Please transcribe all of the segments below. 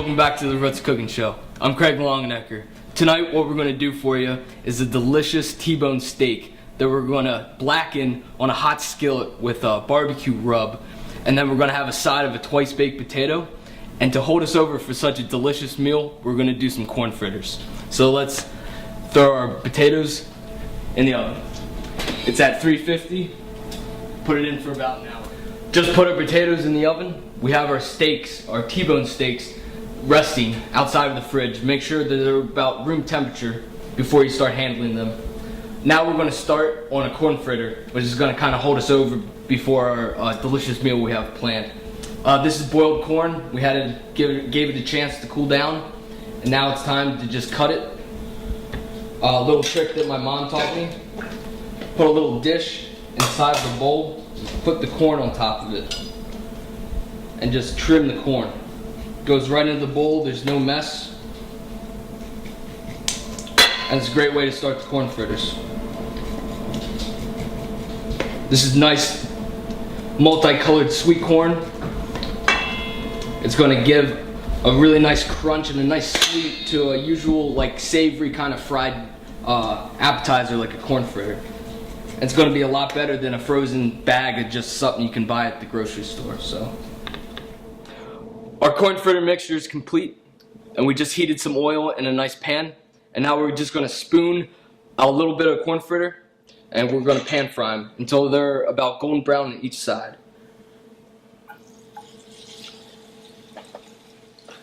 welcome back to the Roots Cooking Show. I'm Craig Longenecker. Tonight what we're going to do for you is a delicious T-bone steak that we're going to blacken on a hot skillet with a barbecue rub, and then we're going to have a side of a twice baked potato, and to hold us over for such a delicious meal we're going to do some corn fritters. So let's throw our potatoes in the oven. It's at 350. Put it in for about an hour. Just put our potatoes in the oven. We have our steaks, our T-bone steaks, resting outside of the fridge. Make sure that they're about room temperature before you start handling them. Now we're going to start on a corn fritter, which is going to kind of hold us over before our delicious meal we have planned. This is boiled corn. We had to gave it a chance to cool down, and now it's time to just cut it. A little trick that my mom taught me: put a little dish inside the bowl, put the corn on top of it, and just trim the corn. Goes right into the bowl, there's no mess. And it's a great way to start the corn fritters. This is nice multicolored sweet corn. It's going to give a really nice crunch and a nice sweet to a usual like savory kind of fried appetizer like a corn fritter. It's going to be a lot better than a frozen bag of just something you can buy at the grocery store. So our corn fritter mixture is complete, and we just heated some oil in a nice pan, and now we're just going to spoon a little bit of corn fritter, and we're going to pan fry them until they're about golden brown on each side.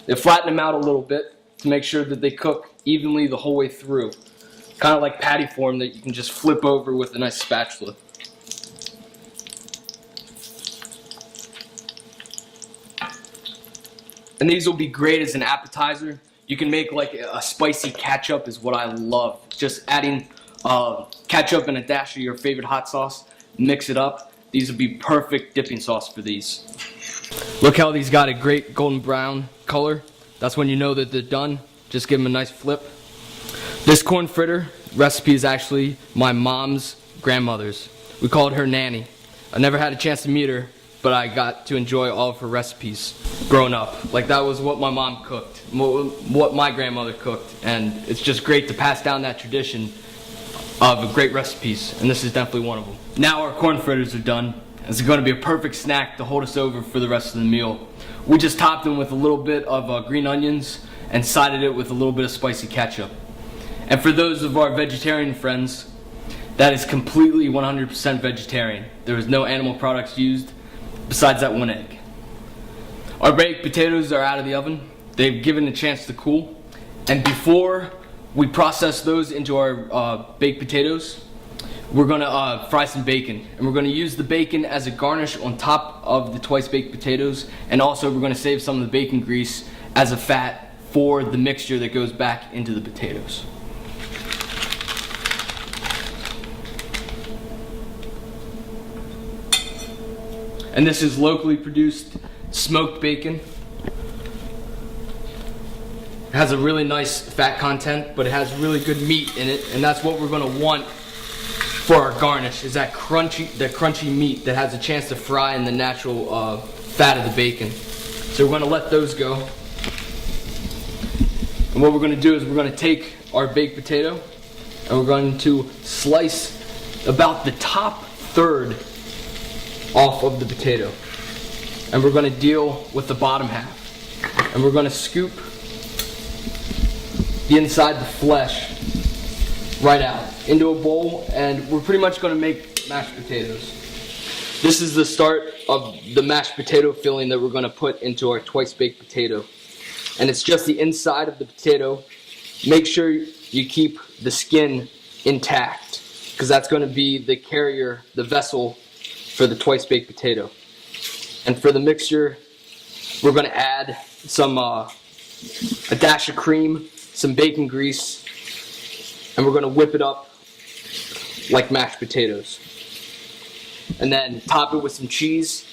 Then flatten them out a little bit to make sure that they cook evenly the whole way through. Kind of like patty form that you can just flip over with a nice spatula. And these will be great as an appetizer. You can make like a spicy ketchup is what I love. Just adding ketchup and a dash of your favorite hot sauce, mix it up. These would be perfect dipping sauce for these. Look how these got a great golden brown color. That's when you know that they're done. Just give them a nice flip. This corn fritter recipe is actually my mom's grandmother's. We called her Nanny. I never had a chance to meet her, but I got to enjoy all of her recipes growing up. Like, that was what my mom cooked, what my grandmother cooked, and it's just great to pass down that tradition of great recipes, and this is definitely one of them. Now our corn fritters are done. It's going to be a perfect snack to hold us over for the rest of the meal. We just topped them with a little bit of green onions and sided it with a little bit of spicy ketchup. And for those of our vegetarian friends, that is completely 100% vegetarian. There is no animal products used besides that one egg. Our baked potatoes are out of the oven. They've given a chance to cool. And before we process those into our baked potatoes, we're going to fry some bacon. And we're going to use the bacon as a garnish on top of the twice baked potatoes. And also we're going to save some of the bacon grease as a fat for the mixture that goes back into the potatoes. And this is locally produced smoked bacon. It has a really nice fat content, but it has really good meat in it, and that's what we're going to want for our garnish, is that crunchy meat that has a chance to fry in the natural fat of the bacon. So we're going to let those go. And what we're going to do is we're going to take our baked potato and we're going to slice about the top third off of the potato, and we're going to deal with the bottom half, and we're going to scoop the inside, the flesh, right out into a bowl, and we're pretty much going to make mashed potatoes. This is the start of the mashed potato filling that we're going to put into our twice baked potato, and it's just the inside of the potato. Make sure you keep the skin intact, because that's going to be the carrier, the vessel for the twice baked potato. And for the mixture, we're going to add some a dash of cream, some bacon grease, and we're going to whip it up like mashed potatoes. And then top it with some cheese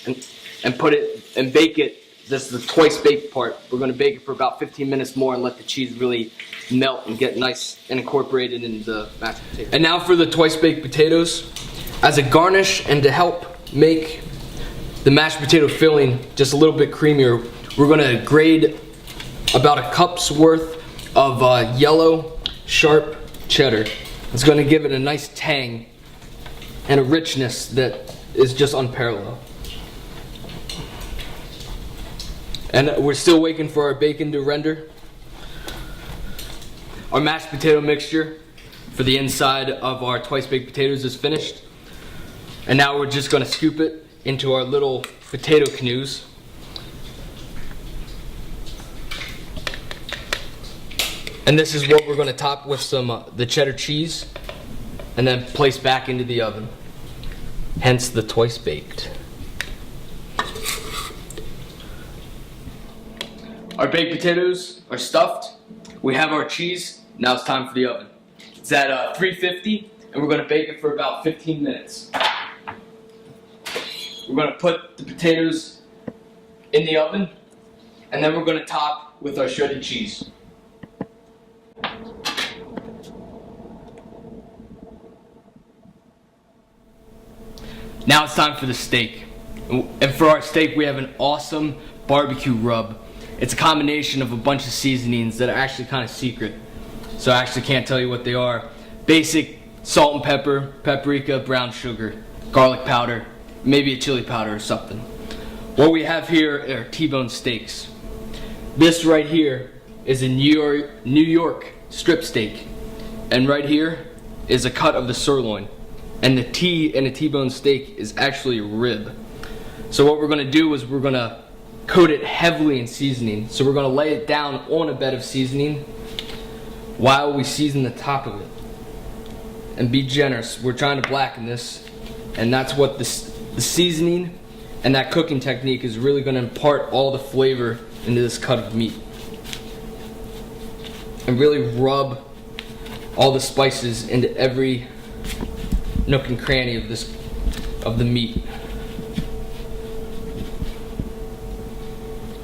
and put it and bake it. This is the twice baked part. We're going to bake it for about 15 minutes more and let the cheese really melt and get nice and incorporated into the mashed potatoes. And now for the twice baked potatoes. As a garnish and to help make the mashed potato filling just a little bit creamier, we're going to grate about a cup's worth of yellow, sharp cheddar. It's going to give it a nice tang and a richness that is just unparalleled. And we're still waiting for our bacon to render. Our mashed potato mixture for the inside of our twice baked potatoes is finished. And now we're just going to scoop it into our little potato canoes. And this is what we're going to top with some the cheddar cheese and then place back into the oven. Hence the twice baked. Our baked potatoes are stuffed. We have our cheese. Now it's time for the oven. It's at 350 and we're going to bake it for about 15 minutes. We're going to put the potatoes in the oven and then we're going to top with our shredded cheese. Now it's time for the steak. And for our steak we have an awesome barbecue rub. It's a combination of a bunch of seasonings that are actually kind of secret. So I actually can't tell you what they are. Basic salt and pepper, paprika, brown sugar, garlic powder, maybe a chili powder or something. What we have here are T-bone steaks. This right here is a New York strip steak. And right here is a cut of the sirloin. And the T in a T-bone steak is actually a rib. So what we're going to do is we're going to coat it heavily in seasoning. So we're going to lay it down on a bed of seasoning while we season the top of it. And be generous. We're trying to blacken this. And that's what the seasoning and that cooking technique is really going to impart all the flavor into this cut of meat. And really rub all the spices into every nook and cranny of the meat.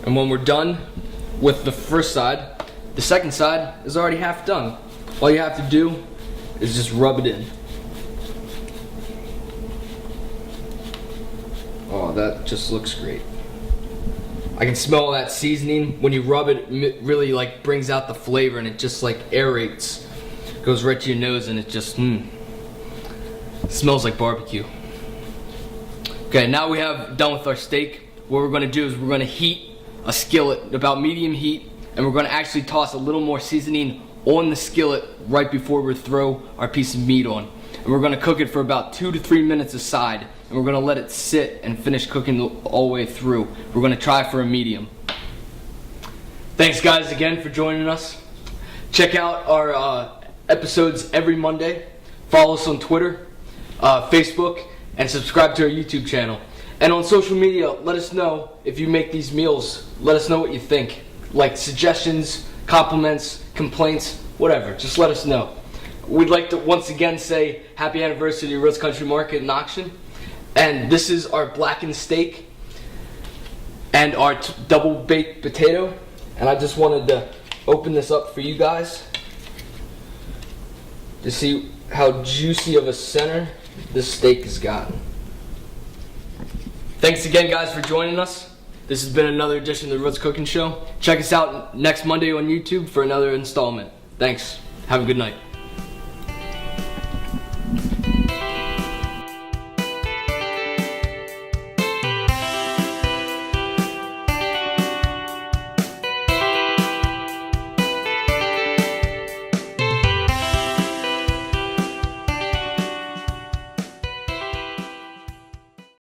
And when we're done with the first side, the second side is already half done. All you have to do is just rub it in. Oh, that just looks great. I can smell that seasoning. When you rub it, it really like brings out the flavor and it just like aerates. Goes right to your nose and it just smells like barbecue. Okay, now we have done with our steak. What we're gonna do is we're gonna heat a skillet about medium heat and we're gonna actually toss a little more seasoning on the skillet right before we throw our piece of meat on. And we're gonna cook it for about 2 to 3 minutes aside and we're gonna let it sit and finish cooking all the way through. We're gonna try for a medium. Thanks guys again for joining us. Check out our episodes every Monday. Follow us on Twitter, Facebook, and subscribe to our YouTube channel. And on social media, let us know if you make these meals. Let us know what you think. Like suggestions, compliments, complaints, whatever. Just let us know. We'd like to once again say happy anniversary to Roots Country Market and Auction. And this is our blackened steak and our double baked potato. And I just wanted to open this up for you guys to see how juicy of a center this steak has gotten. Thanks again guys for joining us. This has been another edition of the Roots Cooking Show. Check us out next Monday on YouTube for another installment. Thanks. Have a good night.